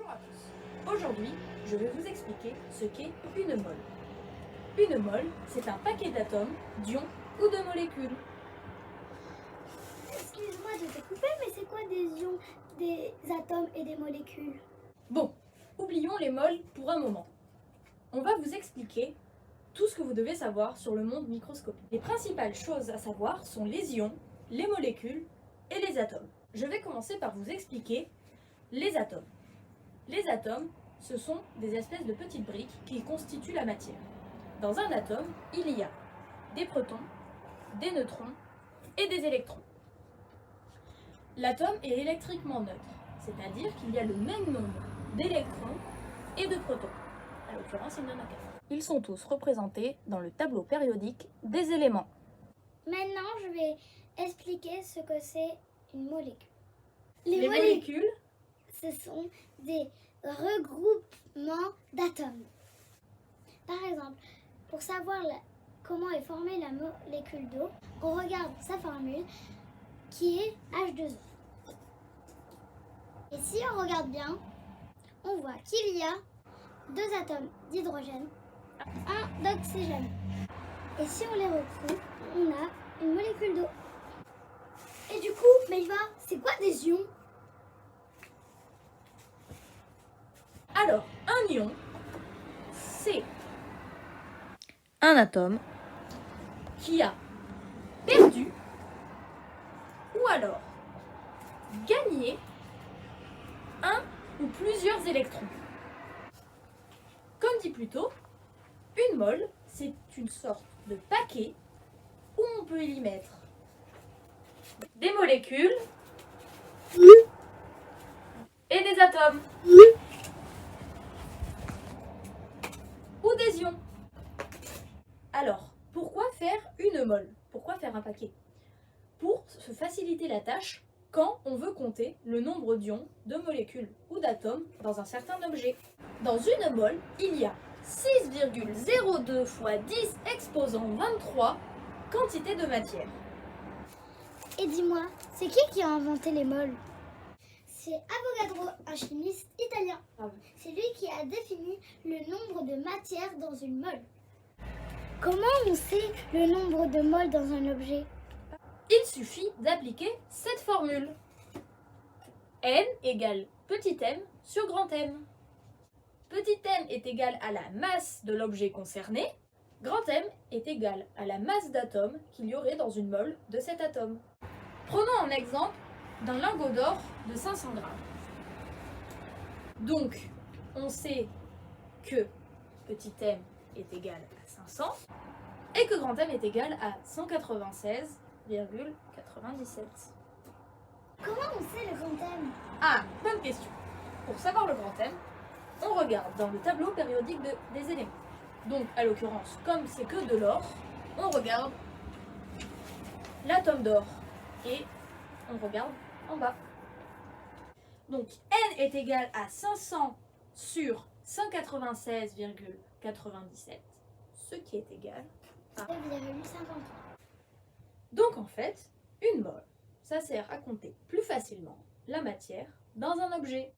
Bonjour à tous. Aujourd'hui, je vais vous expliquer ce qu'est une mole. Une mole, c'est un paquet d'atomes, d'ions ou de molécules. Excuse-moi de te couper, mais c'est quoi des ions, des atomes et des molécules? Bon, oublions les moles pour un moment. On va vous expliquer tout ce que vous devez savoir sur le monde microscopique. Les principales choses à savoir sont les ions, les molécules et les atomes. Je vais commencer par vous expliquer les atomes. Les atomes, ce sont des espèces de petites briques qui constituent la matière. Dans un atome, il y a des protons, des neutrons et des électrons. L'atome est électriquement neutre, c'est-à-dire qu'il y a le même nombre d'électrons et de protons. À l'occurrence, il n'y en a qu'un. Ils sont tous représentés dans le tableau périodique des éléments. Maintenant, je vais expliquer ce que c'est une molécule. Les molécules, ce sont des regroupements d'atomes. Par exemple, pour savoir comment est formée la molécule d'eau, on regarde sa formule qui est H2O. Et si on regarde bien, on voit qu'il y a deux atomes d'hydrogène, un d'oxygène. Et si on les regroupe, on a une molécule d'eau. Et du coup, Melva, c'est quoi des ions? alors un ion, c'est un atome qui a perdu ou alors gagné un ou plusieurs électrons. Comme dit plus tôt, une mole, c'est une sorte de paquet où on peut y mettre des molécules et des atomes ou des ions. Alors, pourquoi faire une mole? Pourquoi faire un paquet? Pour se faciliter la tâche quand on veut compter le nombre d'ions, de molécules ou d'atomes dans un certain objet. Dans une mole, il y a 6,02 fois 10 exposant 23 quantités de matière. Et dis-moi, c'est qui a inventé les moles? C'est Avogadro, un chimiste italien. C'est lui qui a défini le nombre de matières dans une mole. Comment on sait le nombre de moles dans un objet? Il suffit d'appliquer cette formule. N égale petit m sur grand M. Petit m est égal à la masse de l'objet concerné. Grand M est égal à la masse d'atomes qu'il y aurait dans une mole de cet atome. Prenons un exemple d'un lingot d'or de 500 grammes. Donc, on sait que petit m est égal à 500 et que grand M est égal à 196,97. Comment on sait le grand M? Ah, bonne question. Pour savoir le grand M, on regarde dans le tableau périodique des éléments. Donc, à l'occurrence, comme c'est que de l'or, on regarde l'atome d'or et on regarde en bas. Donc, N est égal à 500 sur 196,97, ce qui est égal à... 9,53. Donc, en fait, une mole, ça sert à compter plus facilement la matière dans un objet.